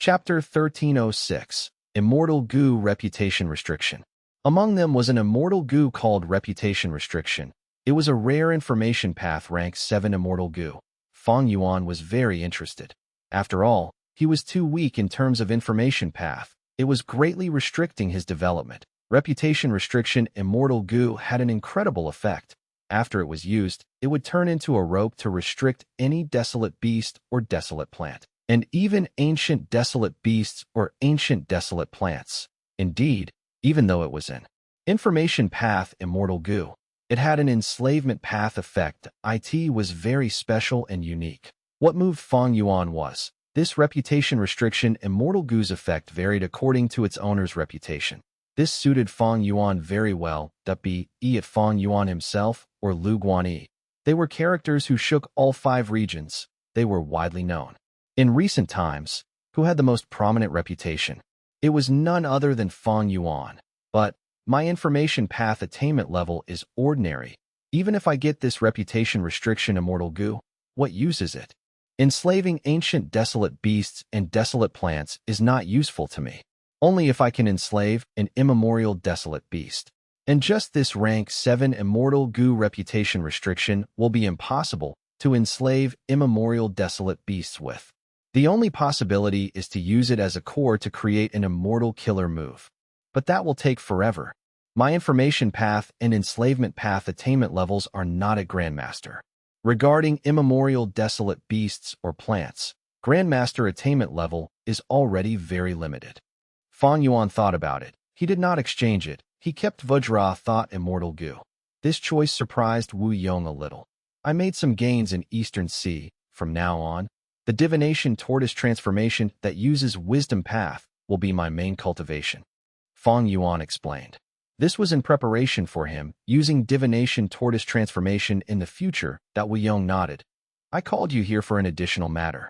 Chapter 1306. Immortal Goo Reputation Restriction. Among them was an immortal goo called Reputation Restriction. It was a rare information path rank 7 immortal goo. Feng Yuan was very interested. After all, he was too weak in terms of information path. It was greatly restricting his development. Reputation Restriction Immortal Goo had an incredible effect. After it was used, it would turn into a rope to restrict any desolate beast or desolate plant, and even ancient desolate beasts or ancient desolate plants. Indeed, even though it was an information path immortal goo, it had an enslavement path effect. It was very special and unique. What moved Feng Yuan was, this reputation restriction immortal goo's effect varied according to its owner's reputation. This suited Feng Yuan very well, be it Feng Yuan himself or Lu Guanyi. They were characters who shook all 5 regions. They were widely known. In recent times, who had the most prominent reputation? It was none other than Feng Yuan. But my information path attainment level is ordinary. Even if I get this reputation restriction immortal goo, what use is it? Enslaving ancient desolate beasts and desolate plants is not useful to me. Only if I can enslave an immemorial desolate beast. And just this rank 7 immortal goo reputation restriction will be impossible to enslave immemorial desolate beasts with. The only possibility is to use it as a core to create an immortal killer move. But that will take forever. My information path and enslavement path attainment levels are not at Grandmaster. Regarding immemorial desolate beasts or plants, Grandmaster attainment level is already very limited. Feng Yuan thought about it. He did not exchange it. He kept Vajra thought immortal goo. This choice surprised Wu Yong a little. I made some gains in Eastern Sea. From now on, the divination tortoise transformation that uses wisdom path will be my main cultivation. Feng Yuan explained. This was in preparation for him, using divination tortoise transformation in the future. That Wu Yong nodded. I called you here for an additional matter.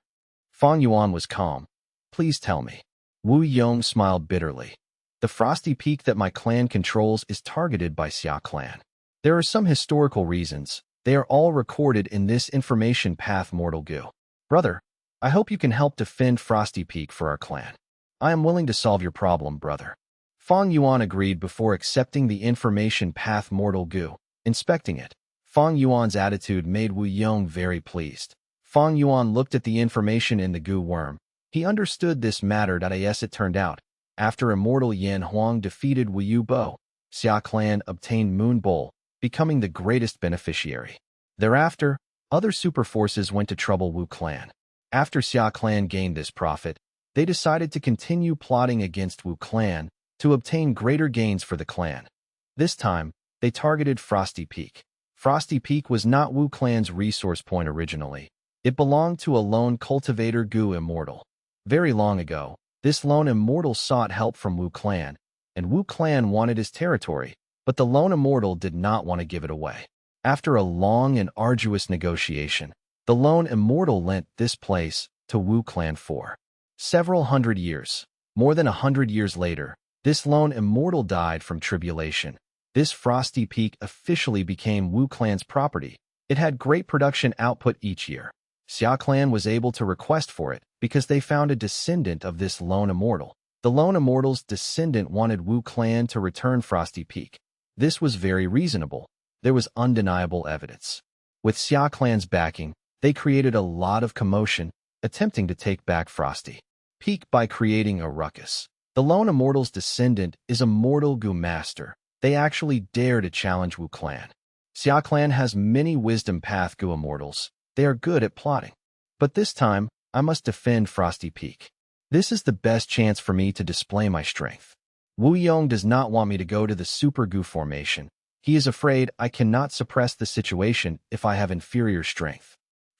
Feng Yuan was calm. Please tell me. Wu Yong smiled bitterly. The frosty peak that my clan controls is targeted by Xia clan. There are some historical reasons. They are all recorded in this information path mortal goo. Brother, I hope you can help defend Frosty Peak for our clan. I am willing to solve your problem, brother. Feng Yuan agreed before accepting the information path mortal goo. Inspecting it, Feng Yuan's attitude made Wu Yong very pleased. Feng Yuan looked at the information in the goo worm. He understood this mattered. As it turned out, after immortal Yan Huang defeated Wu Yu Bo, Xia clan obtained Moon Bowl, becoming the greatest beneficiary. Thereafter, other super forces went to trouble Wu clan. After Xia clan gained this profit, they decided to continue plotting against Wu clan to obtain greater gains for the clan. This time, they targeted Frosty Peak. Frosty Peak was not Wu clan's resource point originally. It belonged to a lone cultivator Gu immortal. Very long ago, this lone immortal sought help from Wu clan, and Wu clan wanted his territory, but the lone immortal did not want to give it away. After a long and arduous negotiation, the lone immortal lent this place to Wu clan for several hundred years. More than 100 years later, this lone immortal died from tribulation. This Frosty Peak officially became Wu clan's property. It had great production output each year. Xia clan was able to request for it because they found a descendant of this lone immortal. The lone immortal's descendant wanted Wu clan to return Frosty Peak. This was very reasonable. There was undeniable evidence. With Xia clan's backing, they created a lot of commotion, attempting to take back Frosty Peak by creating a ruckus. The lone immortal's descendant is a mortal Gu master. They actually dare to challenge Wu clan. Xia clan has many wisdom path Gu immortals. They are good at plotting. But this time, I must defend Frosty Peak. This is the best chance for me to display my strength. Wu Yong does not want me to go to the Super Gu formation. He is afraid I cannot suppress the situation if I have inferior strength.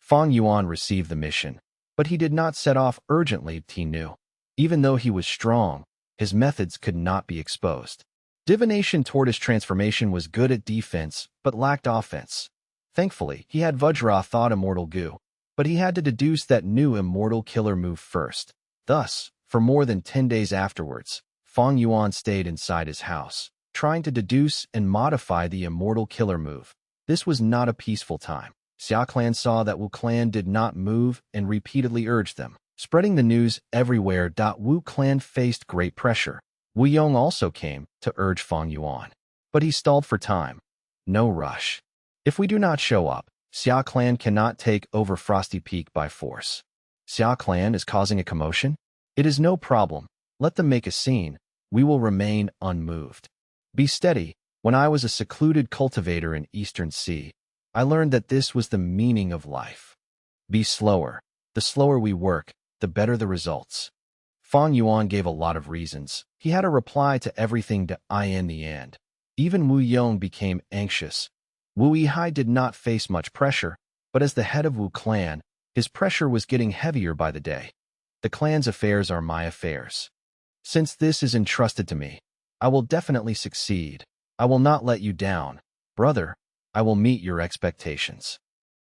Feng Yuan received the mission, but he did not set off urgently. He knew. Even though he was strong, his methods could not be exposed. Divination Tortoise transformation was good at defense, but lacked offense. Thankfully, he had Vajra Thought Immortal Goo, but he had to deduce that new immortal killer move first. Thus, for more than 10 days afterwards, Feng Yuan stayed inside his house, trying to deduce and modify the immortal killer move. This was not a peaceful time. Xia clan saw that Wu clan did not move and repeatedly urged them. spreading the news everywhere. Wu clan faced great pressure. Wu Yong also came to urge Fang Yuan, but he stalled for time. No rush. If we do not show up, Xia clan cannot take over Frosty Peak by force. Xia clan is causing a commotion? It is no problem. Let them make a scene. We will remain unmoved. Be steady. When I was a secluded cultivator in Eastern Sea, I learned that this was the meaning of life. Be slower. The slower we work, the better the results. Fang Yuan gave a lot of reasons. He had a reply to everything in the end. Even Wu Yong became anxious. Wu Yihai did not face much pressure, but as the head of Wu clan, his pressure was getting heavier by the day. The clan's affairs are my affairs. Since this is entrusted to me, I will definitely succeed. I will not let you down. Brother, I will meet your expectations.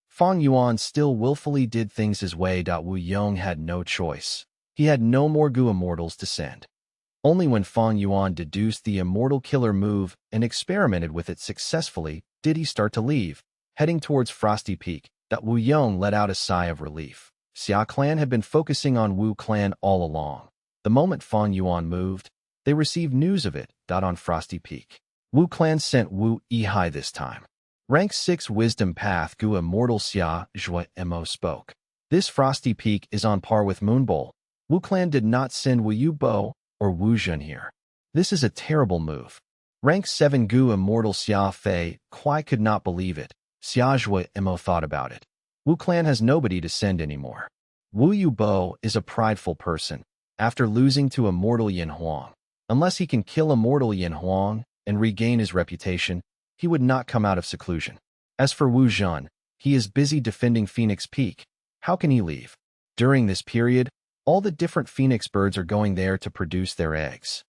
Fang Yuan still willfully did things his way. Wu Yong had no choice. He had no more Gu Immortals to send. Only when Fang Yuan deduced the Immortal Killer move and experimented with it successfully did he start to leave, heading towards Frosty Peak. Wu Yong let out a sigh of relief. Xia clan had been focusing on Wu clan all along. The moment Fang Yuan moved, they received news of it. On Frosty Peak, Wu clan sent Wu Yihai this time. Rank 6 Wisdom Path Gu Immortal xianxia Mo spoke. This Frosty Peak is on par with Moonbowl. Wu clan did not send Wu Yubo or Wu Zhen here. This is a terrible move. Rank 7 Gu Immortal Xia Fei Kuai could not believe it. Xiaozhua Mo thought about it. Wu clan has nobody to send anymore. Wu Yubo is a prideful person. After losing to Immortal Yin Huang, unless he can kill Immortal Yin Huang and regain his reputation, he would not come out of seclusion. As for Wu Zhen, he is busy defending Phoenix Peak. How can he leave? During this period, all the different phoenix birds are going there to produce their eggs.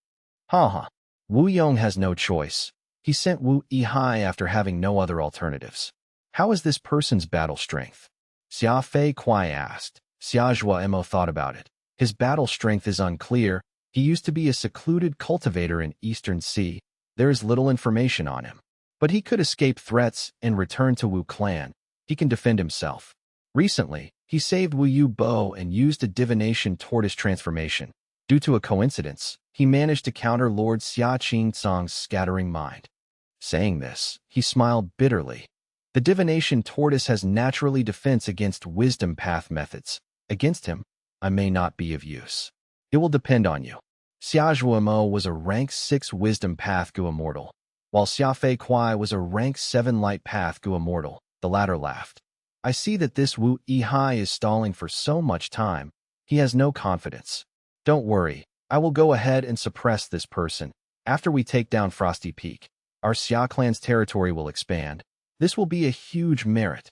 Wu Yong has no choice. He sent Wu Yihai after having no other alternatives. How is this person's battle strength? Xia Fei Kuai asked. Xiaozhua Mo thought about it. His battle strength is unclear. He used to be a secluded cultivator in Eastern Sea. There is little information on him. But he could escape threats and return to Wu clan. He can defend himself. Recently, he saved Wu Yubo and used a divination tortoise transformation. Due to a coincidence, he managed to counter Lord Xia Qingcang's scattering mind. Saying this, he smiled bitterly. The divination tortoise has naturally defense against wisdom path methods. Against him, I may not be of use. It will depend on you. Xiaozhua Mo was a rank 6 wisdom path Gu Immortal, while Xia Fei Kuai was a rank 7 light path Gu Immortal. The latter laughed. I see that this Wu Yihai is stalling for so much time. He has no confidence. Don't worry, I will go ahead and suppress this person. After we take down Frosty Peak, our Xia clan's territory will expand. This will be a huge merit.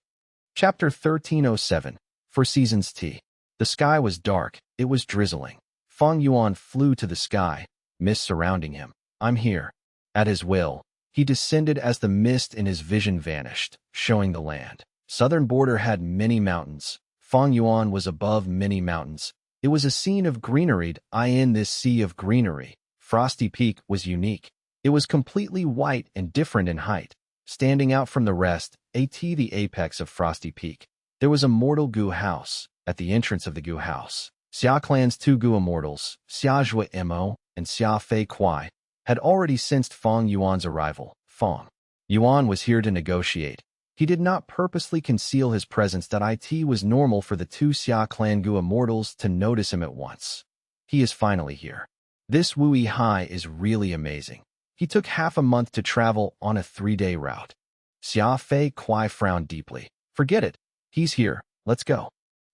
Chapter 1307. For Seasons T. The sky was dark. It was drizzling. Fang Yuan flew to the sky, mist surrounding him. I'm here. At his will, he descended as the mist in his vision vanished, showing the land. Southern border had many mountains. Fang Yuan was above many mountains. It was a scene of greenery. In this sea of greenery, Frosty Peak was unique. It was completely white and different in height. Standing out from the rest, the apex of Frosty Peak, there was a mortal Gu house. At the entrance of the Gu house, Xia clan's 2 Gu Immortals, Xiaozhua Mo and Xia Fei Kuai, had already sensed Fang Yuan's arrival. Fang Yuan was here to negotiate. He did not purposely conceal his presence. It was normal for the 2 Xia clan Gu Immortals to notice him at once. He is finally here. This Wu Yihai is really amazing. He took half a month to travel on a 3-day route. Xia Fei Kuai frowned deeply. Forget it. He's here. Let's go.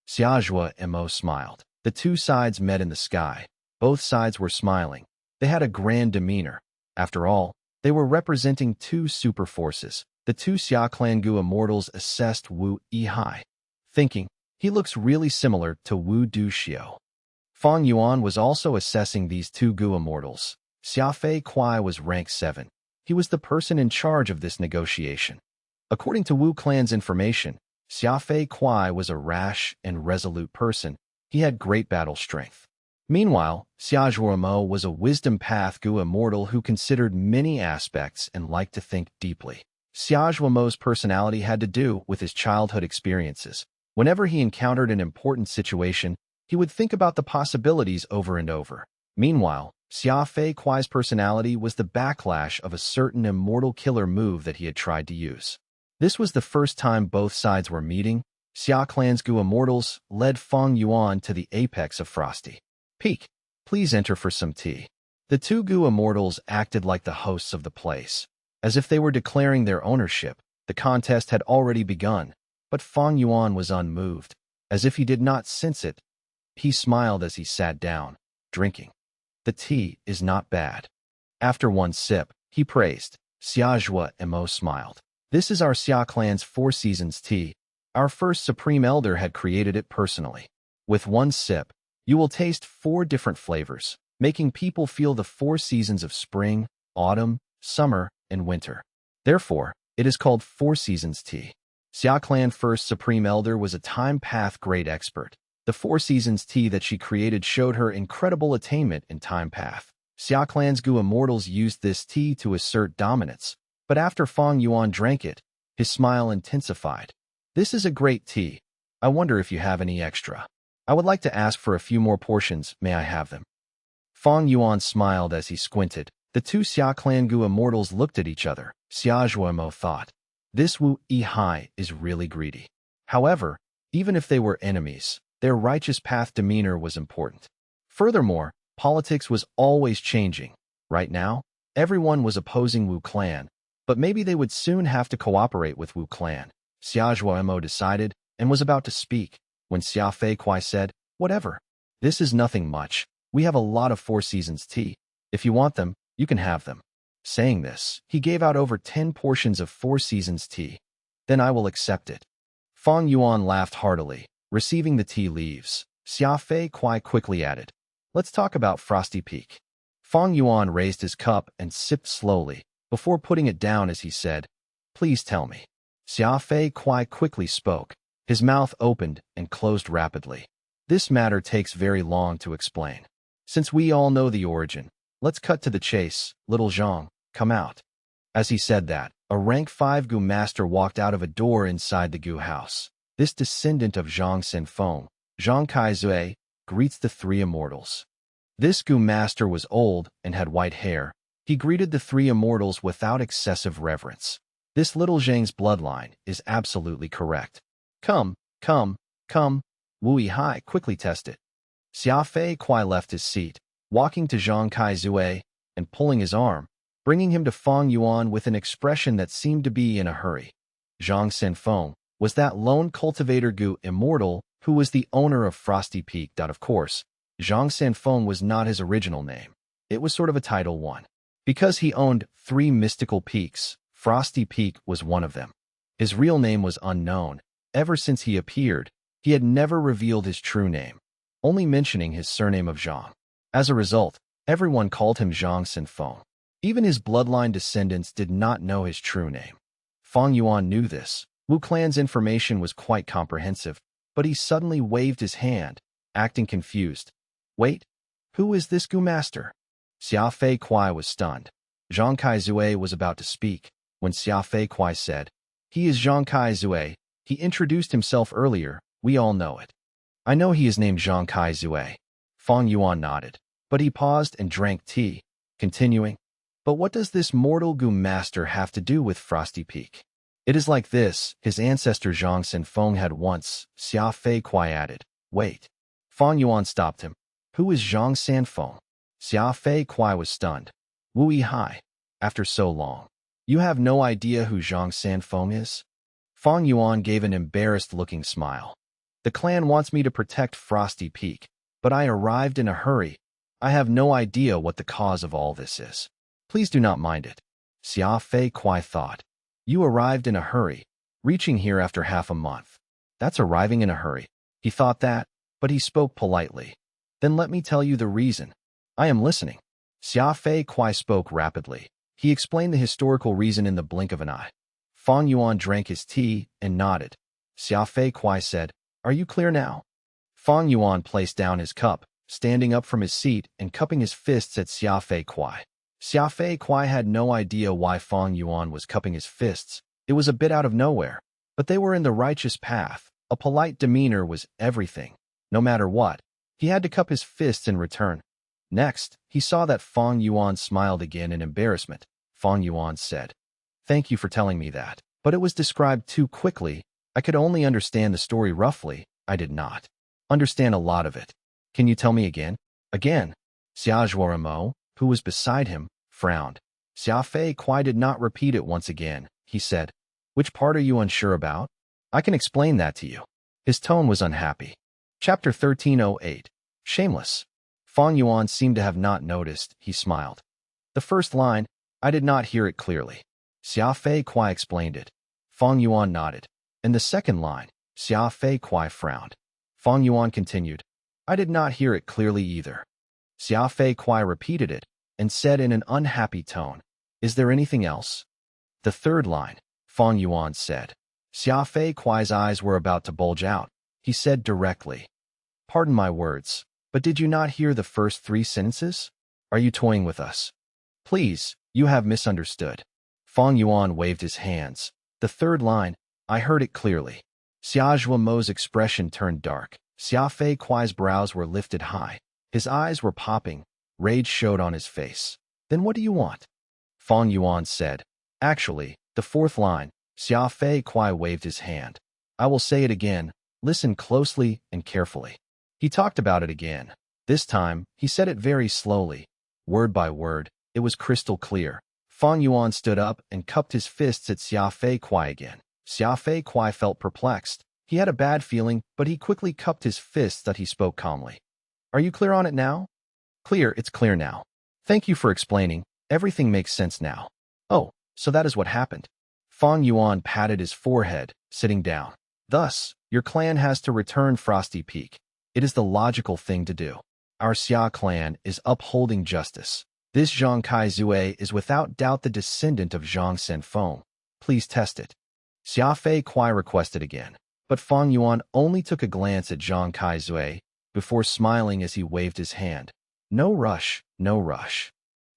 Xiaozhua Mo smiled. The 2 sides met in the sky. Both sides were smiling. They had a grand demeanor. After all, they were representing 2 super forces. The 2 Xia clan Gu Immortals assessed Wu Yihai, thinking, he looks really similar to Wu Duxiu. Fang Yuan was also assessing these 2 Gu Immortals. Xia Fei Kuai was rank 7. He was the person in charge of this negotiation. According to Wu clan's information, Xia Fei Kuai was a rash and resolute person. He had great battle strength. Meanwhile, Xiaozhua Mo was a wisdom path Gu Immortal who considered many aspects and liked to think deeply. Xiaozhua Mo's personality had to do with his childhood experiences. Whenever he encountered an important situation, He would think about the possibilities over and over. Meanwhile, Xia Fei Kuai's personality was the backlash of a certain immortal killer move that he had tried to use. This was the first time both sides were meeting. Xia Clan's Gu Immortals led Feng Yuan to the apex of Frosty Peak. Please enter for some tea. The two Gu Immortals acted like the hosts of the place. As if they were declaring their ownership, the contest had already begun, but Feng Yuan was unmoved. As if he did not sense it, he smiled as he sat down, drinking. The tea is not bad. After one sip, he praised. Xiaozhua Mo smiled. This is our Xia Clan's 4 Seasons tea. Our first Supreme Elder had created it personally. With one sip, you will taste 4 different flavors, making people feel the 4 seasons of spring, autumn, summer, and winter. Therefore, it is called 4 Seasons tea. Xia Clan first Supreme Elder was a time path great expert. The 4 Seasons tea that she created showed her incredible attainment in time path. Xia Clan's Gu Immortals used this tea to assert dominance, but after Feng Yuan drank it, his smile intensified. This is a great tea. I wonder if you have any extra. I would like to ask for a few more portions. May I have them? Feng Yuan smiled as he squinted. The two Xia Clan Gu Immortals looked at each other. Xiaozhua Mo thought, this Wu Yihai is really greedy. However, even if they were enemies, their righteous path demeanor was important. Furthermore, politics was always changing. Right now, everyone was opposing Wu Clan, but maybe they would soon have to cooperate with Wu Clan. Xiaozhua Mo decided and was about to speak when Xia Fei Kuai said, whatever. This is nothing much. We have a lot of 4 Seasons tea. If you want them, you can have them. Saying this, he gave out over 10 portions of 4 Seasons tea. Then I will accept it. Feng Yuan laughed heartily, receiving the tea leaves. Xia Fei Kuai quickly added, let's talk about Frosty Peak. Feng Yuan raised his cup and sipped slowly, before putting it down as he said, please tell me. Xia Fei Kuai quickly spoke. His mouth opened and closed rapidly. This matter takes very long to explain. Since we all know the origin, let's cut to the chase. Little Zhang, come out. As he said that, a rank 5 Gu master walked out of a door inside the Gu house. This descendant of Zhang Senfeng, Zhang Kaizue, greets the 3 immortals. This Gu master was old and had white hair. He greeted the 3 immortals without excessive reverence. This little Zhang's bloodline is absolutely correct. Come, come, come. Wu Yihai quickly tested. Xia Fei Kuai left his seat, walking to Zhang Kaizue and pulling his arm, bringing him to Feng Yuan with an expression that seemed to be in a hurry. Zhang Senfeng was that lone cultivator Gu immortal who was the owner of Frosty Peak. Of course, Zhang Senfeng was not his original name. It was sort of a title one. Because he owned 3 mystical peaks, Frosty Peak was one of them. His real name was unknown. Ever since he appeared, he had never revealed his true name, only mentioning his surname of Zhang. As a result, everyone called him Zhang Senfeng. Even his bloodline descendants did not know his true name. Feng Yuan knew this. Wu Clan's information was quite comprehensive, but he suddenly waved his hand, acting confused. Wait, who is this Gu master? Xia Fei Kuai was stunned. Zhang Kaizue was about to speak, when Xia Fei Kuai said, he is Zhang Kaizue. He introduced himself earlier, we all know it. I know he is named Zhang Kaizue. Feng Yuan nodded, but he paused and drank tea, continuing, but what does this mortal Gu master have to do with Frosty Peak? It is like this, his ancestor Zhang Senfeng had once, Xia Fei Kuai added. Wait. Feng Yuan stopped him. Who is Zhang Senfeng? Xia Fei Kuai was stunned. Wu Yihai, after so long, you have no idea who Zhang Senfeng is? Feng Yuan gave an embarrassed-looking smile. The clan wants me to protect Frosty Peak, but I arrived in a hurry. I have no idea what the cause of all this is. Please do not mind it. Xia Fei Kuai thought. You arrived in a hurry, reaching here after half a month. That's arriving in a hurry. He thought that, but he spoke politely. Then let me tell you the reason. I am listening. Xia Fei Kuai spoke rapidly. He explained the historical reason in the blink of an eye. Feng Yuan drank his tea and nodded. Xia Fei Kuai said, are you clear now? Feng Yuan placed down his cup, standing up from his seat and cupping his fists at Xia Fei Kuai. Xia Fei Kuai had no idea why Feng Yuan was cupping his fists. It was a bit out of nowhere, but they were in the righteous path. A polite demeanor was everything. No matter what, He had to cup his fists in return. Next, he saw that Fong Yuan smiled again in embarrassment. Fong Yuan said, "Thank you for telling me that, but it was described too quickly. I could only understand the story roughly. I did not understand a lot of it. Can you tell me again?" Again. Xiaozhuo, who was beside him, frowned. Xia Fei Kuai did not repeat it once again. He said, "Which part are you unsure about? I can explain that to you." His tone was unhappy. Chapter 1308. Shameless. Fong Yuan seemed to have not noticed. He smiled. "The first line, I did not hear it clearly." Xia Fei Kuai explained it. Fong Yuan nodded. And the second line, Xia Fei Kuai frowned. Fong Yuan continued, "I did not hear it clearly either." Xia Fei Kuai repeated it and said in an unhappy tone, "Is there anything else?" The third line, Fong Yuan said. Xia Fei Kuai's eyes were about to bulge out. He said directly, "Pardon my words, but did you not hear the first 3 sentences? Are you toying with us? Please, you have misunderstood." Fong Yuan waved his hands. The third line, "I heard it clearly." Xiaozhuo's expression turned dark. Xia Fei Kuai's brows were lifted high. His eyes were popping. Rage showed on his face. "Then what do you want?" Fong Yuan said. "Actually, the fourth line." Xia Fei Kuai waved his hand. "I will say it again. Listen closely and carefully." He talked about it again. This time, he said it very slowly. Word by word, it was crystal clear. Fong Yuan stood up and cupped his fists at Xia Fei Kuai again. Xia Fei Kuai felt perplexed. He had a bad feeling, but he quickly cupped his fists that he spoke calmly. "Are you clear on it now?" "Clear, it's clear now. Thank you for explaining. Everything makes sense now." "Oh, so that is what happened." Fong Yuan patted his forehead, sitting down. "Thus, your clan has to return Frosty Peak. It is the logical thing to do. Our Xia clan is upholding justice. This Zhang Kai Zue is without doubt the descendant of Zhang Senfeng. Please test it." Xia Fei Kuai requested again, but Fong Yuan only took a glance at Zhang Kai Zue before smiling as he waved his hand. "No rush, no rush.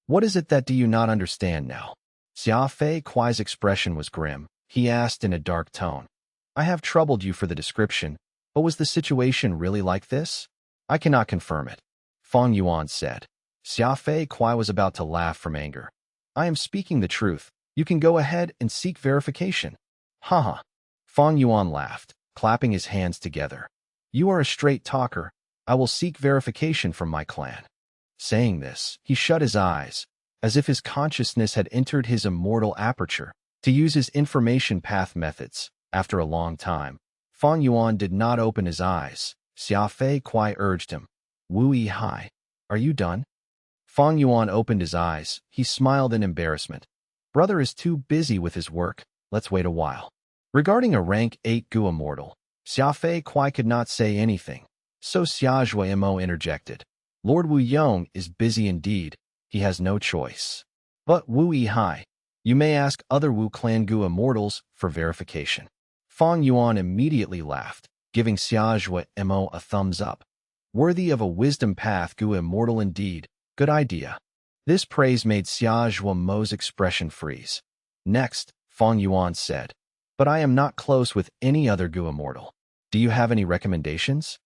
What is it that do you not understand now?" Xia Fei Kuai's expression was grim. He asked in a dark tone, "I have troubled you for the description, but was the situation really like this?" "I cannot confirm it," Fong Yuan said. Xia Fei Kuai was about to laugh from anger. "I am speaking the truth. You can go ahead and seek verification." "Haha." Fong Yuan laughed, clapping his hands together. "You are a straight talker. I will seek verification from my clan." Saying this, he shut his eyes, as if his consciousness had entered his immortal aperture, to use his information path methods. After a long time, Fong Yuan did not open his eyes. Xia Fei Kuai urged him, "Wu Yi, are you done?" Fong Yuan opened his eyes. He smiled in embarrassment. "Brother is too busy with his work. Let's wait a while." Regarding a rank 8 Gu immortal, Xia Fei Kuai could not say anything, so Xiaozhuo interjected. "Lord Wu Yong is busy indeed. He has no choice. But Wu Yi, you may ask other Wu clan Gu immortals for verification." Fong Yuan immediately laughed, giving Xiaozhuo a thumbs up. "Worthy of a wisdom path Gu immortal indeed. Good idea." This praise made Xiaozhuo's expression freeze. Next, Fong Yuan said, "But I am not close with any other Gu immortal. Do you have any recommendations?"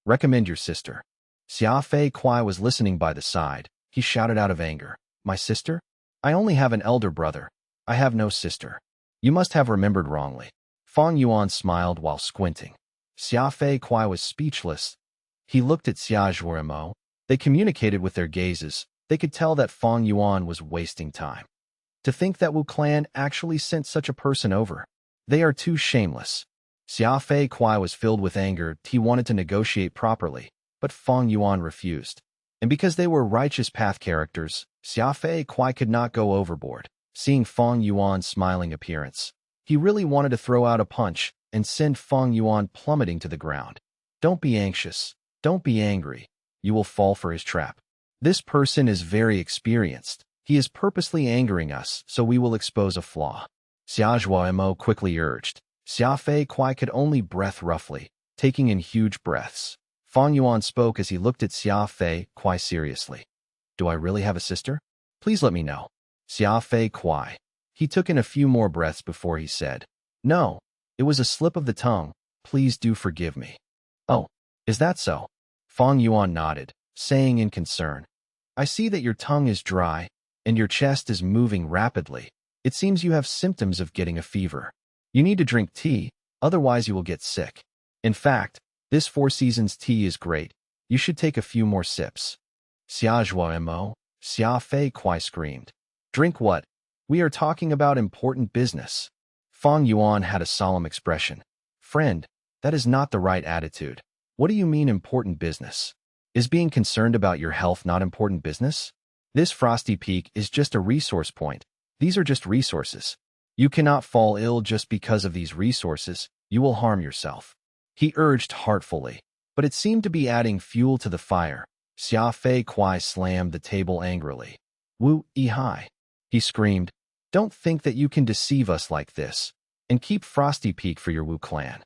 "Recommend your sister." Xia Fei Kuai was listening by the side. He shouted out of anger, "My sister? I only have an elder brother. I have no sister. You must have remembered wrongly." Fong Yuan smiled while squinting. Xia Fei Kuai was speechless. He looked at Xiaozhuo. They communicated with their gazes. They could tell that Fong Yuan was wasting time. To think that Wu clan actually sent such a person over. They are too shameless. Xia Fei Kuai was filled with anger. He wanted to negotiate properly, but Fong Yuan refused. And because they were righteous path characters, Xia Fei Kuai could not go overboard. Seeing Fong Yuan's smiling appearance, he really wanted to throw out a punch and send Fong Yuan plummeting to the ground. "Don't be anxious. Don't be angry. You will fall for his trap. This person is very experienced. He is purposely angering us, so we will expose a flaw." Xiaozhuo quickly urged. Xia Fei Kuai could only breath roughly, taking in huge breaths. Fong Yuan spoke as he looked at Xia Fei Kuai seriously. "Do I really have a sister? Please let me know." Xia Fei Kuai. He took in a few more breaths before he said, "No, it was a slip of the tongue. Please do forgive me." "Oh, is that so?" Fang Yuan nodded, saying in concern, I see that your tongue is dry, and your chest is moving rapidly. It seems you have symptoms of getting a fever. You need to drink tea, otherwise you will get sick. In fact, this Four Seasons tea is great. You should take a few more sips. Xia Zhuo Mo, Xia Fei Kuai screamed. Drink what? We are talking about important business. Fang Yuan had a solemn expression. Friend, that is not the right attitude. What do you mean important business? Is being concerned about your health not important business? This frosty peak is just a resource point. These are just resources. You cannot fall ill just because of these resources. You will harm yourself. He urged heartfully, but it seemed to be adding fuel to the fire. Xia Fei Kuai slammed the table angrily. Wu Yihai, he screamed, don't think that you can deceive us like this, and keep Frosty Peak for your Wu clan.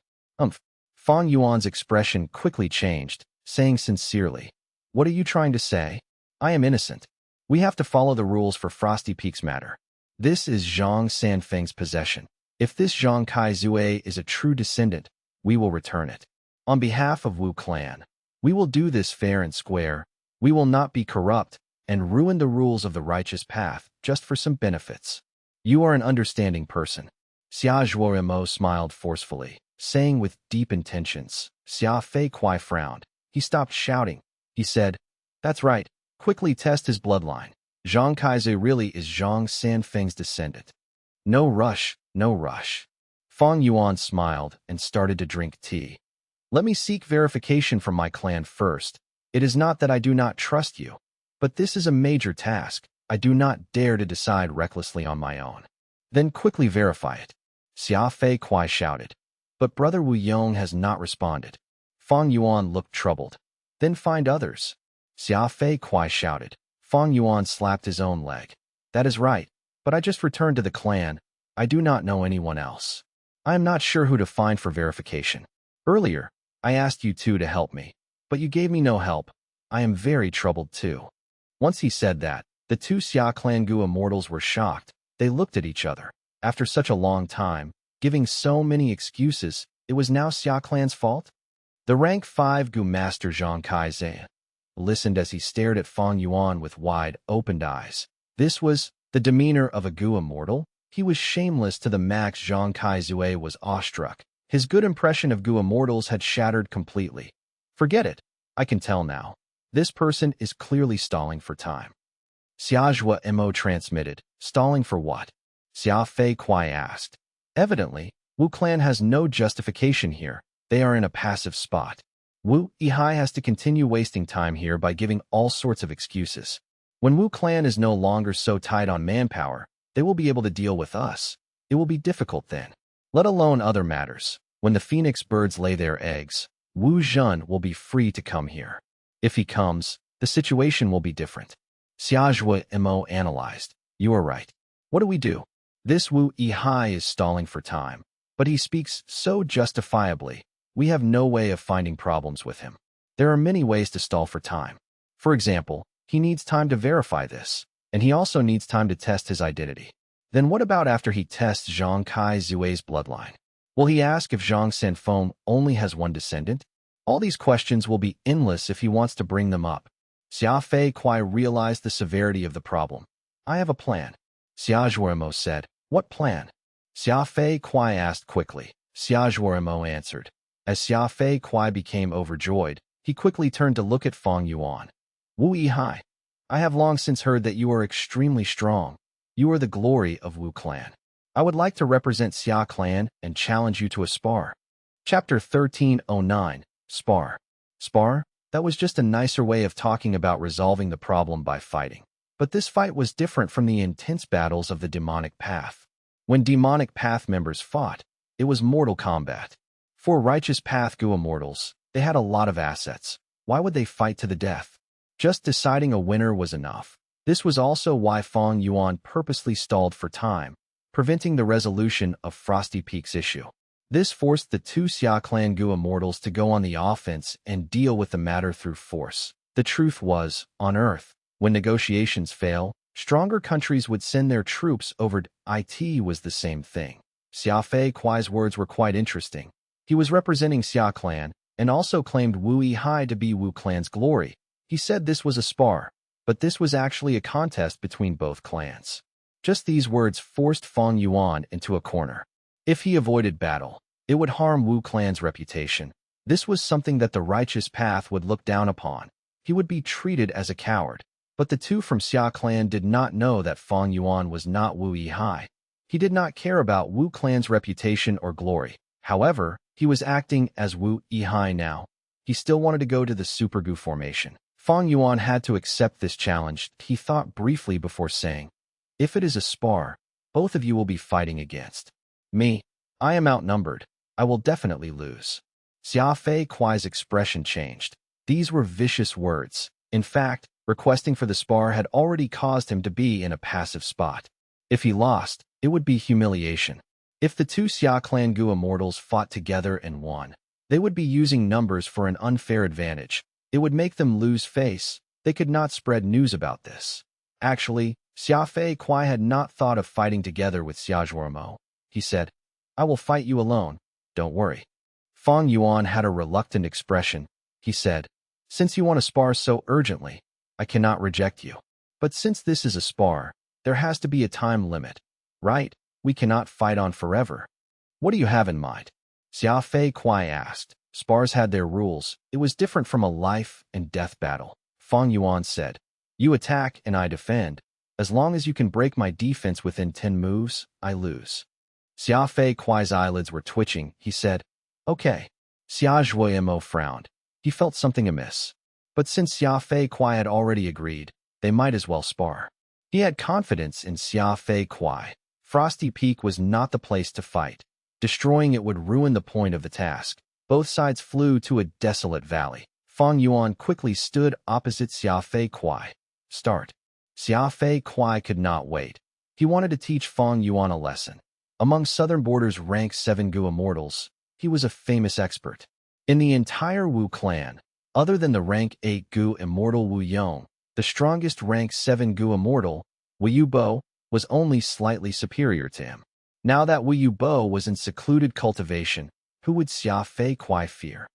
Fang Yuan's expression quickly changed, saying sincerely, what are you trying to say? I am innocent. We have to follow the rules for Frosty Peak's matter. This is Zhang Sanfeng's possession. If this Zhang Kai Zue is a true descendant, we will return it. On behalf of Wu clan, we will do this fair and square. We will not be corrupt and ruin the rules of the righteous path just for some benefits. You are an understanding person. Xia Zhuo smiled forcefully, saying with deep intentions. Xia Fei Kuai frowned. He stopped shouting. He said, that's right. Quickly test his bloodline. Zhang Kaize really is Zhang Sanfeng's descendant. No rush, no rush. Fang Yuan smiled and started to drink tea. Let me seek verification from my clan first. It is not that I do not trust you, but this is a major task. I do not dare to decide recklessly on my own. Then quickly verify it. Xia Fei Kuai shouted. But Brother Wu Yong has not responded. Fang Yuan looked troubled. Then find others. Xia Fei Kuai shouted. Fang Yuan slapped his own leg. That is right, but I just returned to the clan. I do not know anyone else. I am not sure who to find for verification. Earlier, I asked you two to help me, but you gave me no help. I am very troubled too. Once he said that, the two Xia Clan Gu immortals were shocked. They looked at each other. After such a long time, giving so many excuses, it was now Xia Clan's fault? The rank 5 Gu Master Zhang Kaize listened as he stared at Fang Yuan with wide-opened eyes. This was the demeanor of a Gu immortal? He was shameless to the max. Zhang Kaizue was awestruck. His good impression of Gu immortals had shattered completely. Forget it. I can tell now. This person is clearly stalling for time. Xiazhua Mo transmitted. Stalling for what? Xia Fei Kuai asked. Evidently, Wu clan has no justification here. They are in a passive spot. Wu Yihai has to continue wasting time here by giving all sorts of excuses. When Wu clan is no longer so tight on manpower, they will be able to deal with us. It will be difficult then. Let alone other matters. When the phoenix birds lay their eggs, Wu Zhen will be free to come here. If he comes, the situation will be different. Xiazhua Mo analyzed. You are right. What do we do? This Wu Yihai is stalling for time, but he speaks so justifiably. We have no way of finding problems with him. There are many ways to stall for time. For example, he needs time to verify this, and he also needs time to test his identity. Then what about after he tests Zhang Kai Zue's bloodline? Will he ask if Zhang Sanfeng only has one descendant? All these questions will be endless if he wants to bring them up. Xia Fei Kuai realized the severity of the problem. I have a plan. Xia Zhuoremo said. What plan? Xia Fei Kuai asked quickly. Xia Zhuoremo answered. As Xia Fei Kuai became overjoyed, he quickly turned to look at Fang Yuan. Wu Yihai, I have long since heard that you are extremely strong. You are the glory of Wu clan. I would like to represent Xia clan and challenge you to a spar. Chapter 1309, Spar. Spar? That was just a nicer way of talking about resolving the problem by fighting. But this fight was different from the intense battles of the demonic path. When demonic path members fought, it was mortal combat. For righteous path Gu immortals, they had a lot of assets. Why would they fight to the death? Just deciding a winner was enough. This was also why Fang Yuan purposely stalled for time, preventing the resolution of Frosty Peak's issue. This forced the two Xia Clan Gu immortals to go on the offense and deal with the matter through force. The truth was, on Earth, when negotiations fail, stronger countries would send their troops over. It was the same thing. Xia Fei Kuai's words were quite interesting. He was representing Xia Clan, and also claimed Wu Yihai to be Wu clan's glory. He said this was a spar, but this was actually a contest between both clans. Just these words forced Fang Yuan into a corner. If he avoided battle, it would harm Wu clan's reputation. This was something that the righteous path would look down upon. He would be treated as a coward. But the two from Xia clan did not know that Fang Yuan was not Wu Yihai. He did not care about Wu clan's reputation or glory. However, he was acting as Wu Yihai now. He still wanted to go to the Super Gu formation. Fang Yuan had to accept this challenge. He thought briefly before saying, "If it is a spar, both of you will be fighting against me. I am outnumbered. I will definitely lose." Xia Fei Kuai's expression changed. These were vicious words. In fact, requesting for the spar had already caused him to be in a passive spot. If he lost, it would be humiliation. If the two Xia Clan Gu immortals fought together and won, they would be using numbers for an unfair advantage. It would make them lose face. They could not spread news about this. Actually, Xia Fei Kuai had not thought of fighting together with Xia Zhuoremo. He said, "I will fight you alone. Don't worry." Fang Yuan had a reluctant expression. He said, "Since you want to spar so urgently, I cannot reject you. But since this is a spar, there has to be a time limit, right? We cannot fight on forever." "What do you have in mind?" Xia Fei Kuai asked. Spars had their rules. It was different from a life and death battle. Fang Yuan said, "You attack and I defend. As long as you can break my defense within 10 moves, I lose." Xia Fei Kuai's eyelids were twitching. He said, "Okay." Xia Zhuoyemo frowned. He felt something amiss. But since Xia Fei Kuai had already agreed, they might as well spar. He had confidence in Xia Fei Kuai. Frosty Peak was not the place to fight. Destroying it would ruin the point of the task. Both sides flew to a desolate valley. Fang Yuan quickly stood opposite Xia Fei Kuai. "Start." Xia Fei Kuai could not wait. He wanted to teach Fang Yuan a lesson. Among Southern Border's rank 7 Gu immortals, he was a famous expert. In the entire Wu clan, other than the rank 8 Gu immortal Wu Yong, the strongest rank 7 Gu immortal, Wu Yubo, was only slightly superior to him. Now that Wu Yubo was in secluded cultivation, who would Xia Fei Kuai fear?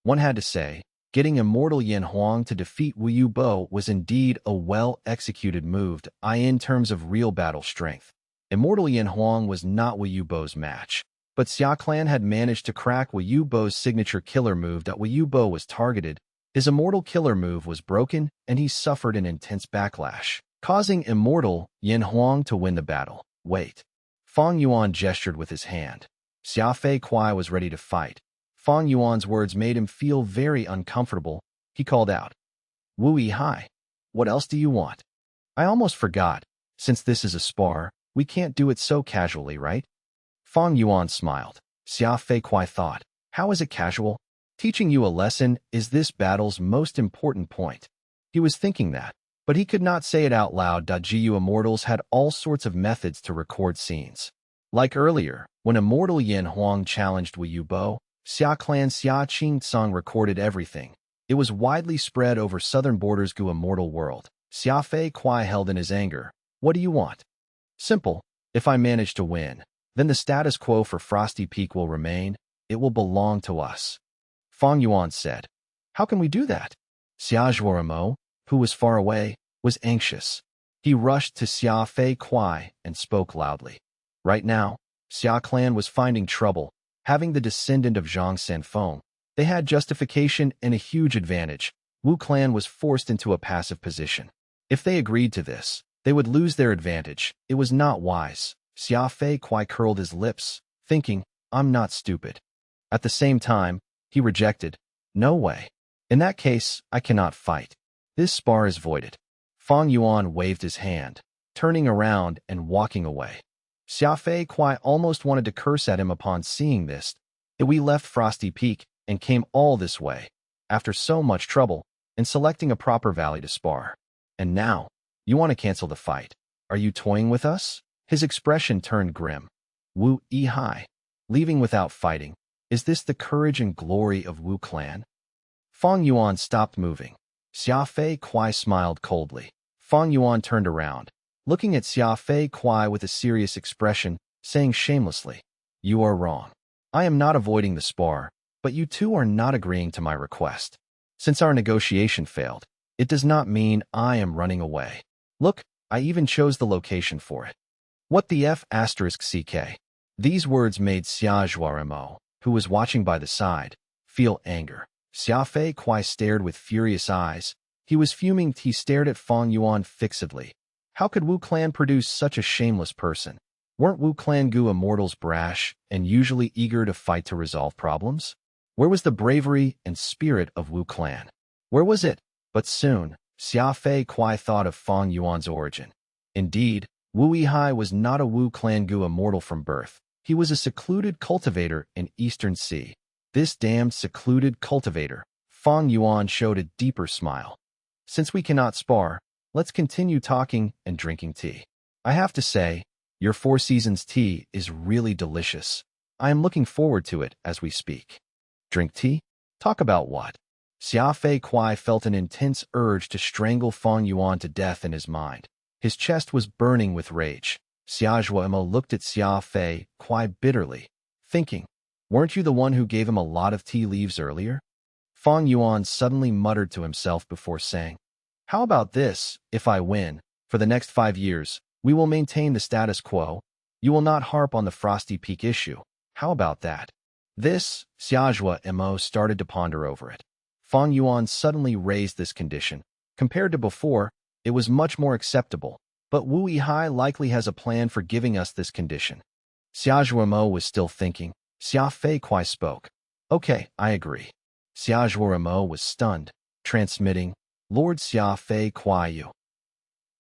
One had to say, getting immortal Yan Huang to defeat Wu Yubo was indeed a well-executed move in terms of real battle strength. Immortal Yan Huang was not Wu Yubo's match. But Xia Clan had managed to crack Wu Yubo's signature killer move that Wu Yubo was targeted. His immortal killer move was broken, and he suffered an intense backlash, causing immortal Yan Huang to win the battle. "Wait." Fang Yuan gestured with his hand. Xia Fei Kuai was ready to fight. Fang Yuan's words made him feel very uncomfortable. He called out, "Wu Yihai, what else do you want?" "I almost forgot. Since this is a spar, we can't do it so casually, right?" Fang Yuan smiled. Xia Fei Kuai thought, "How is it casual? Teaching you a lesson is this battle's most important point." He was thinking that, but he could not say it out loud. Gu immortals had all sorts of methods to record scenes. Like earlier, when immortal Yan Huang challenged Wu Yubo, Xia Clan Xia Qingtsang recorded everything. It was widely spread over Southern Border's Gu immortal world. Xia Fei Kuai held in his anger. "What do you want?" "Simple. If I manage to win, then the status quo for Frosty Peak will remain. It will belong to us." Fang Yuan said, "How can we do that?" Xia Zhuoremo, who was far away, was anxious. He rushed to Xia Fei Kuai and spoke loudly. Right now, Xia Clan was finding trouble. Having the descendant of Zhang Sanfeng, they had justification and a huge advantage. Wu Clan was forced into a passive position. If they agreed to this, they would lose their advantage. It was not wise. Xia Fei Kuai curled his lips, thinking, "I'm not stupid." At the same time, he rejected, "No way. In that case, I cannot fight. This spar is voided." Fang Yuan waved his hand, turning around and walking away. Xia Fei Kuai almost wanted to curse at him upon seeing this. We left Frosty Peak and came all this way, after so much trouble, in selecting a proper valley to spar. And now, you want to cancel the fight. Are you toying with us? His expression turned grim. Wu Yihai, leaving without fighting. Is this the courage and glory of Wu Clan? Fang Yuan stopped moving. Xia Fei Kuai smiled coldly. Fang Yuan turned around, looking at Xia Fei Kuai with a serious expression, saying shamelessly, "You are wrong. I am not avoiding the spar. But you two are not agreeing to my request. Since our negotiation failed, it does not mean I am running away. Look, I even chose the location for it. What the F asterisk CK? These words made Xiaozhuaremo, who was watching by the side, feel anger. Xiafei Kuai stared with furious eyes. He was fuming. He stared at Feng Yuan fixedly. How could Wu Clan produce such a shameless person? Weren't Wu Clan Gu immortals brash and usually eager to fight to resolve problems? Where was the bravery and spirit of Wu Clan? Where was it? But soon, Xiafei Kuai thought of Feng Yuan's origin. Indeed, Wu Yihai was not a Wu Clan Gu immortal from birth. He was a secluded cultivator in Eastern Sea. This damned secluded cultivator. Feng Yuan showed a deeper smile. Since we cannot spar, let's continue talking and drinking tea. I have to say, your Four Seasons tea is really delicious. I am looking forward to it as we speak. Drink tea? Talk about what? Xiafei Kuai felt an intense urge to strangle Feng Yuan to death in his mind. His chest was burning with rage. Xiaozhuaremo looked at Xiafei Kuai bitterly, thinking, weren't you the one who gave him a lot of tea leaves earlier? Feng Yuan suddenly muttered to himself before saying, how about this, if I win, for the next 5 years, we will maintain the status quo. You will not harp on the Frosty Peak issue. How about that? This, Xiaozhuaremo started to ponder over it. Feng Yuan suddenly raised this condition. Compared to before, it was much more acceptable, but Wu Yihai likely has a plan for giving us this condition. Xiaozhuaremo was still thinking. Xiafei Kuai spoke. Okay, I agree. Xiaozhuaremo was stunned, transmitting, Lord Xiafei Kuai, you.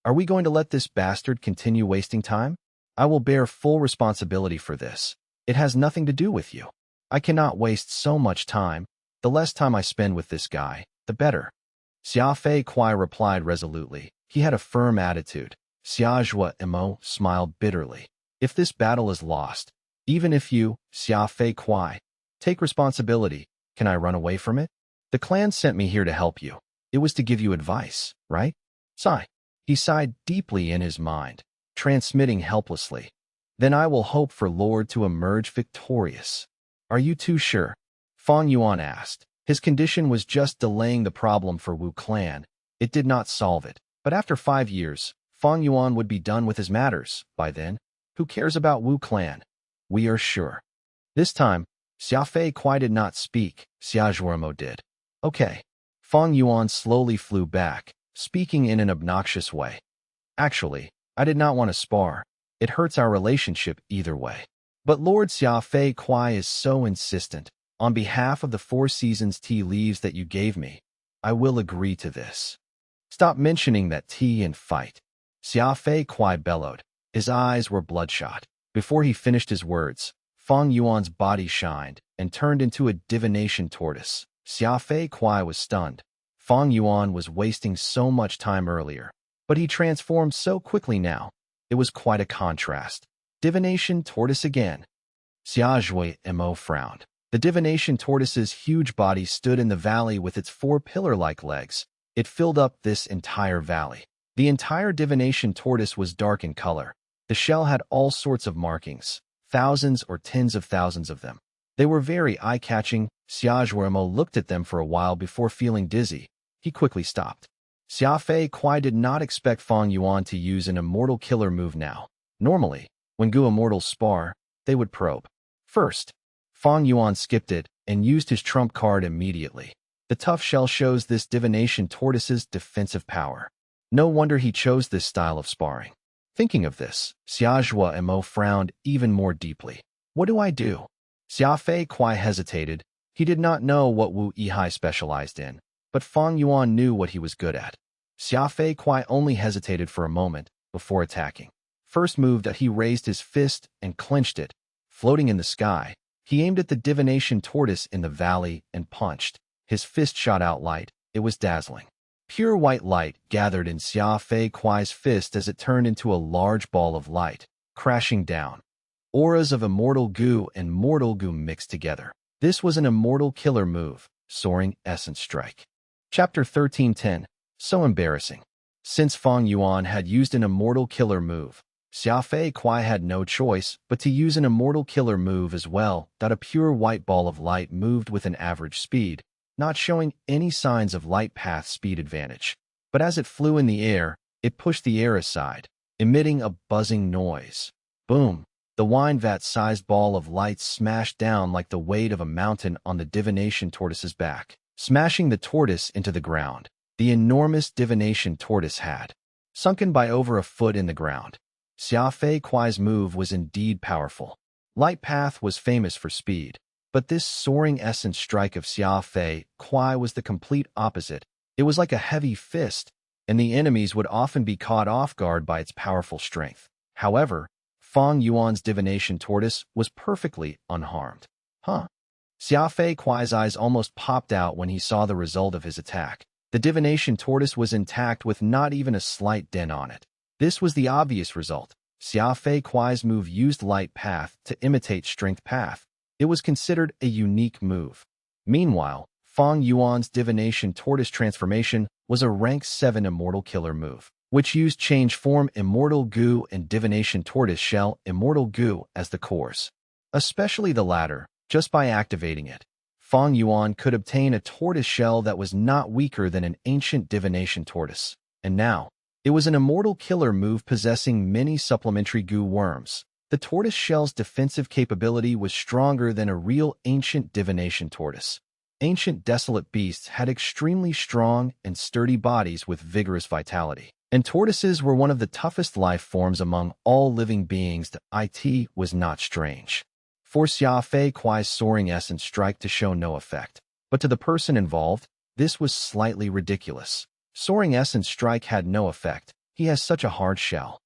Are we going to let this bastard continue wasting time? I will bear full responsibility for this. It has nothing to do with you. I cannot waste so much time. The less time I spend with this guy, the better. Xiafei Kuai replied resolutely. He had a firm attitude. Xiaozhuaremo smiled bitterly. If this battle is lost, even if you, Xiafei Kuai, take responsibility, can I run away from it? The clan sent me here to help you. It was to give you advice, right? Sigh. He sighed deeply in his mind, transmitting helplessly. Then I will hope for Lord to emerge victorious. Are you too sure? Feng Yuan asked. His condition was just delaying the problem for Wu Clan. It did not solve it. But after 5 years, Feng Yuan would be done with his matters. By then, who cares about Wu Clan? We are sure. This time, Xiafei Kuai did not speak. Xiaozhuaremo did. Okay. Feng Yuan slowly flew back, speaking in an obnoxious way. Actually, I did not want to spar. It hurts our relationship either way. But Lord Xiafei Kuai is so insistent. On behalf of the Four Seasons tea leaves that you gave me, I will agree to this. Stop mentioning that tea and fight. Xiafei Kuai bellowed. His eyes were bloodshot. Before he finished his words, Feng Yuan's body shined and turned into a divination tortoise. Xiafei Kuai was stunned. Feng Yuan was wasting so much time earlier, but he transformed so quickly now. It was quite a contrast. Divination tortoise again. Xiaozhuaremo frowned. The divination tortoise's huge body stood in the valley with its 4 pillar-like legs. It filled up this entire valley. The entire divination tortoise was dark in color. The shell had all sorts of markings, thousands or tens of thousands of them. They were very eye-catching. Xiaozhuaremo looked at them for a while before feeling dizzy. He quickly stopped. Xiafei Kuai did not expect Feng Yuan to use an immortal killer move now. Normally, when Gu immortals spar, they would probe. First, Feng Yuan skipped it and used his trump card immediately. The tough shell shows this divination tortoise's defensive power. No wonder he chose this style of sparring. Thinking of this, Xiaozhuaremo frowned even more deeply. What do I do? Xiafei Kuai hesitated. He did not know what Wu Yihai specialized in, but Feng Yuan knew what he was good at. Xiafei Kuai only hesitated for a moment before attacking. First move that he raised his fist and clenched it. Floating in the sky, he aimed at the divination tortoise in the valley and punched. His fist shot out light. It was dazzling. Pure white light gathered in Xiafei Kuai's fist as it turned into a large ball of light, crashing down. Auras of immortal Gu and mortal Gu mixed together. This was an immortal killer move, Soaring Essence Strike. Chapter 13:10. So embarrassing. Since Feng Yuan had used an immortal killer move, Xiafei Kuai had no choice but to use an immortal killer move as well. That a pure white ball of light moved with an average speed, not showing any signs of light path speed advantage. But as it flew in the air, it pushed the air aside, emitting a buzzing noise. Boom! The wine vat-sized ball of light smashed down like the weight of a mountain on the divination tortoise's back, smashing the tortoise into the ground. The enormous divination tortoise had sunken by over a foot in the ground. Xiafei Kuai's move was indeed powerful. Light Path was famous for speed, but this soaring essence strike of Xiafei Kuai was the complete opposite. It was like a heavy fist, and the enemies would often be caught off guard by its powerful strength. However, Fang Yuan's divination tortoise was perfectly unharmed. Xiafei Kuai's eyes almost popped out when he saw the result of his attack. The divination tortoise was intact with not even a slight dent on it. This was the obvious result. Xiafei Kuai's move used Light Path to imitate Strength Path. It was considered a unique move. Meanwhile, Fang Yuan's divination tortoise transformation was a rank 7 immortal killer move, which used change form immortal goo and divination tortoise shell immortal goo as the cores. Especially the latter, just by activating it, Fang Yuan could obtain a tortoise shell that was not weaker than an ancient divination tortoise. And now, it was an immortal killer move possessing many supplementary goo worms. The tortoise shell's defensive capability was stronger than a real ancient divination tortoise. Ancient desolate beasts had extremely strong and sturdy bodies with vigorous vitality, and tortoises were one of the toughest life forms among all living beings. The it was not strange for Xiafei Kuai's soaring essence strike to show no effect. But to the person involved, this was slightly ridiculous. Soaring essence strike had no effect. He has such a hard shell.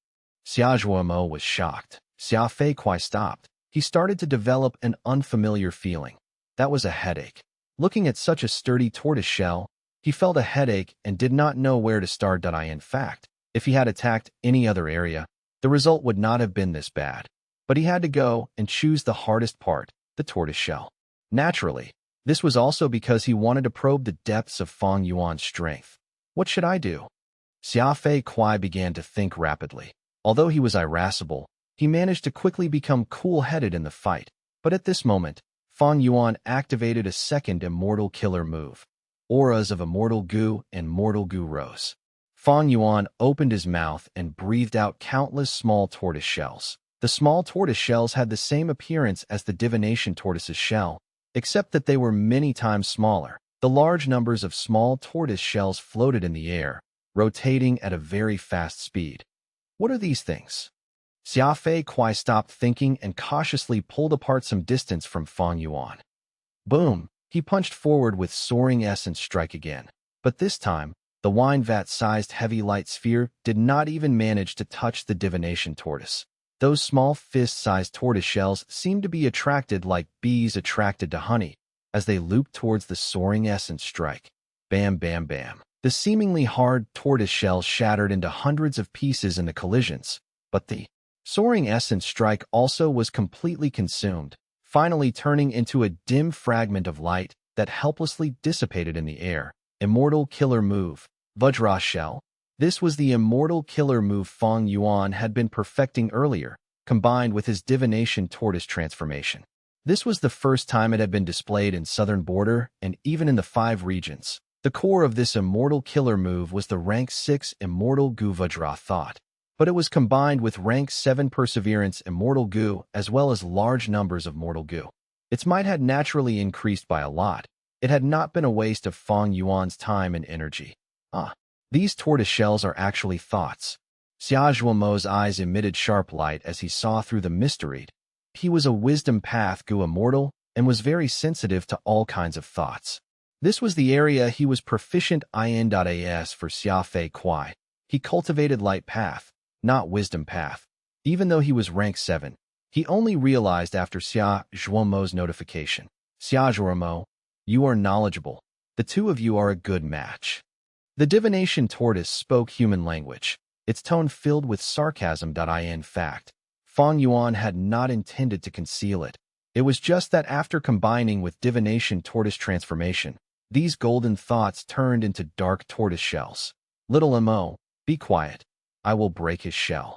Xiaozhuomo was shocked. Xiafei Kuai stopped. He started to develop an unfamiliar feeling. That was a headache. Looking at such a sturdy tortoise shell, he felt a headache and did not know where to start. In fact, if he had attacked any other area, the result would not have been this bad. But he had to go and choose the hardest part, the tortoise shell. Naturally, this was also because he wanted to probe the depths of Fang Yuan's strength. What should I do? Xiafei Kuai began to think rapidly. Although he was irascible, he managed to quickly become cool-headed in the fight. But at this moment, Fang Yuan activated a second immortal killer move. Auras of immortal goo and mortal goo rose. Fang Yuan opened his mouth and breathed out countless small tortoise shells. The small tortoise shells had the same appearance as the divination tortoise's shell, except that they were many times smaller. The large numbers of small tortoise shells floated in the air, rotating at a very fast speed. What are these things? Xiafei Kuai stopped thinking and cautiously pulled apart some distance from Fang Yuan. Boom! He punched forward with soaring essence strike again. But this time, the wine vat-sized heavy light sphere did not even manage to touch the divination tortoise. Those small fist-sized tortoise shells seemed to be attracted like bees attracted to honey, as they looped towards the soaring essence strike. Bam, bam, bam. The seemingly hard tortoise shells shattered into hundreds of pieces in the collisions, but the soaring essence strike also was completely consumed, finally turning into a dim fragment of light that helplessly dissipated in the air. Immortal killer move, Vajra shell. This was the immortal killer move Fang Yuan had been perfecting earlier, combined with his divination tortoise transformation. This was the first time it had been displayed in Southern Border and even in the 5 regions. The core of this immortal killer move was the rank 6 immortal goo Vajra thought, but it was combined with rank 7 perseverance immortal goo as well as large numbers of mortal goo. Its might had naturally increased by a lot. It had not been a waste of Fang Yuan's time and energy. These tortoise shells are actually thoughts. Xiaozhuomo's eyes emitted sharp light as he saw through the mystery. He was a wisdom path goo immortal and was very sensitive to all kinds of thoughts. This was the area he was proficient in. As for Xiafei Kuai, he cultivated light path, not wisdom path. Even though he was rank 7, he only realized after Xiaozhuomo's notification. Xiaozhuomo, you are knowledgeable. The two of you are a good match. The divination tortoise spoke human language, its tone filled with sarcasm. In fact, Fang Yuan had not intended to conceal it. It was just that after combining with divination tortoise transformation, these golden thoughts turned into dark tortoise shells. Little Mo, be quiet. I will break his shell.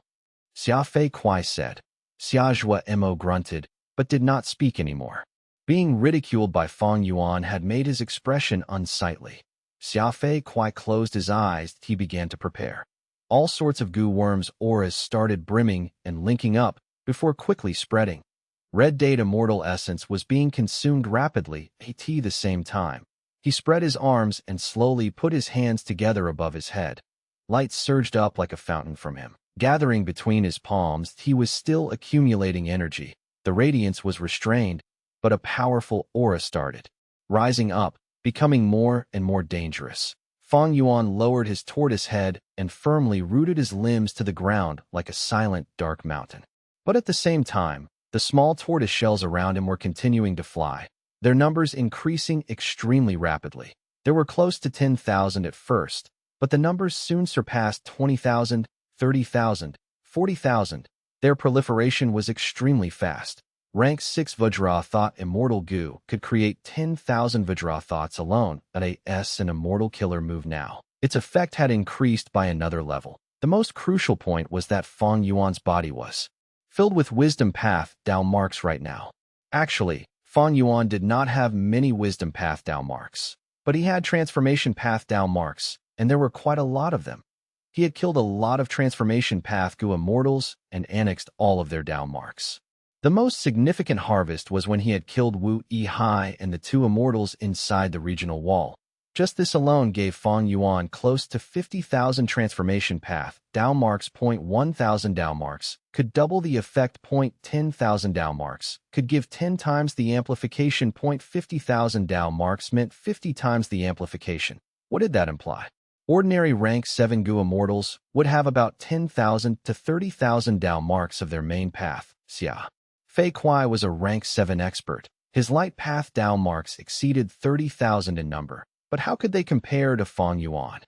Xia Fei Kuai said. Xia Mo grunted, but did not speak anymore. Being ridiculed by Fang Yuan had made his expression unsightly. Xia Fei Kuai closed his eyes. He began to prepare. All sorts of goo worms' auras started brimming and linking up before quickly spreading. Red Date Immortal Essence was being consumed rapidly at the same time. He spread his arms and slowly put his hands together above his head. Light surged up like a fountain from him. Gathering between his palms, he was still accumulating energy. The radiance was restrained, but a powerful aura started, rising up, becoming more and more dangerous. Fang Yuan lowered his tortoise head and firmly rooted his limbs to the ground like a silent, dark mountain. But at the same time, the small tortoise shells around him were continuing to fly, their numbers increasing extremely rapidly. There were close to 10,000 at first, but the numbers soon surpassed 20,000, 30,000, 40,000. Their proliferation was extremely fast. Rank 6 Vajra Thought Immortal Goo could create 10,000 Vajra Thoughts alone at an immortal killer move now. Its effect had increased by another level. The most crucial point was that Fang Yuan's body was filled with wisdom path Dao marks right now. Actually, Fang Yuan did not have many wisdom path Dao marks, but he had transformation path Dao marks, and there were quite a lot of them. He had killed a lot of transformation path Goo immortals and annexed all of their Dao marks. The most significant harvest was when he had killed Wu Yihai and the two immortals inside the regional wall. Just this alone gave Fang Yuan close to 50,000 transformation path Dao marks. 1,000 Dao marks could double the effect. 10,000 Dao marks could give 10 times the amplification. 50,000 Dao marks meant 50 times the amplification. What did that imply? Ordinary rank 7 Goo immortals would have about 10,000 to 30,000 Dao marks of their main path. Xia Fei Kuai was a rank 7 expert. His light path Dao marks exceeded 30,000 in number. But how could they compare to Fang Yuan?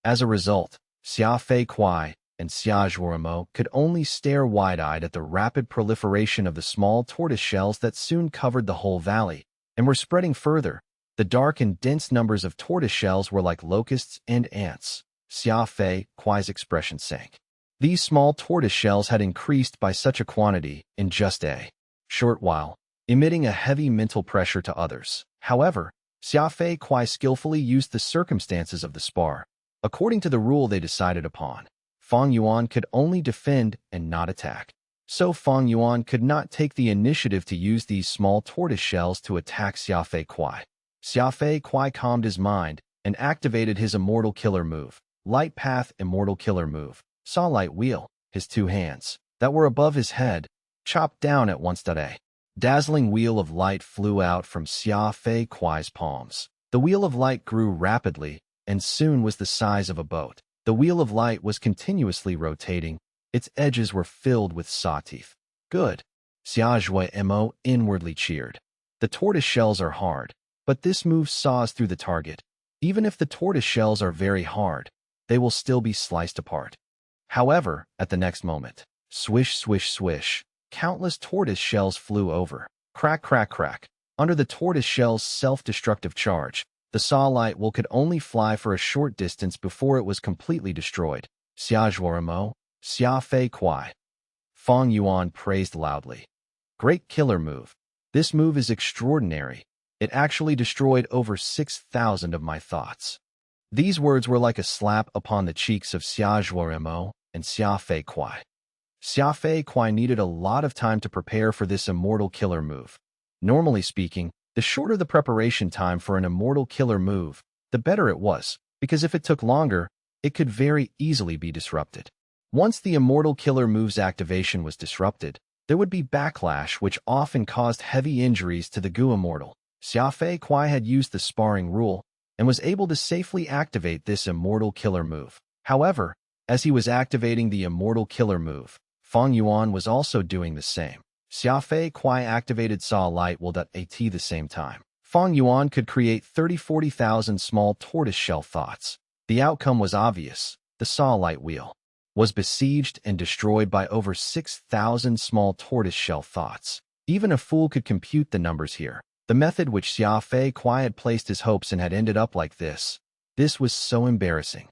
As a result, Xia Fei Kuai and Xia Mo could only stare wide-eyed at the rapid proliferation of the small tortoise shells that soon covered the whole valley, and were spreading further. The dark and dense numbers of tortoise shells were like locusts and ants. Xia Fei Kuai's expression sank. These small tortoise shells had increased by such a quantity in just a short while, emitting a heavy mental pressure to others. However, Xia Fei Kuai skillfully used the circumstances of the spar. According to the rule they decided upon, Fang Yuan could only defend and not attack. So Fang Yuan could not take the initiative to use these small tortoise shells to attack Xia Fei Kuai. Xia Fei Kuai calmed his mind and activated his Immortal Killer move, Light Path Immortal Killer move. Saw Light Wheel, his two hands, that were above his head, chopped down at once. A dazzling wheel of light flew out from Xia Fei Kuai's palms. The wheel of light grew rapidly and soon was the size of a boat. The wheel of light was continuously rotating. Its edges were filled with saw teeth. Good. Xia Mo inwardly cheered. The tortoise shells are hard, but this move saws through the target. Even if the tortoise shells are very hard, they will still be sliced apart. However, at the next moment, swish, swish, swish, countless tortoise shells flew over. Crack, crack, crack. Under the tortoise shell's self-destructive charge, the saw light will could only fly for a short distance before it was completely destroyed. Xia Mo, Xia Fei Kuai. Fang Yuan praised loudly. Great killer move. This move is extraordinary. It actually destroyed over 6,000 of my thoughts. These words were like a slap upon the cheeks of Xia Mo and Xia Fei Kuai. Xia Fei Kuai needed a lot of time to prepare for this immortal killer move. Normally speaking, the shorter the preparation time for an immortal killer move, the better it was, because if it took longer, it could very easily be disrupted. Once the immortal killer move's activation was disrupted, there would be backlash which often caused heavy injuries to the Goo immortal. Xia Fei Kuai had used the sparring rule and was able to safely activate this immortal killer move. However, as he was activating the immortal killer move, Fang Yuan was also doing the same. Xia Fei Kuai activated Saw Light Wheel at the same time. Fang Yuan could create 30,000-40,000 small tortoise shell thoughts. The outcome was obvious. The Saw Light Wheel was besieged and destroyed by over 6,000 small tortoise shell thoughts. Even a fool could compute the numbers here. The method which Xia Fei Kuai had placed his hopes in had ended up like this. This was so embarrassing.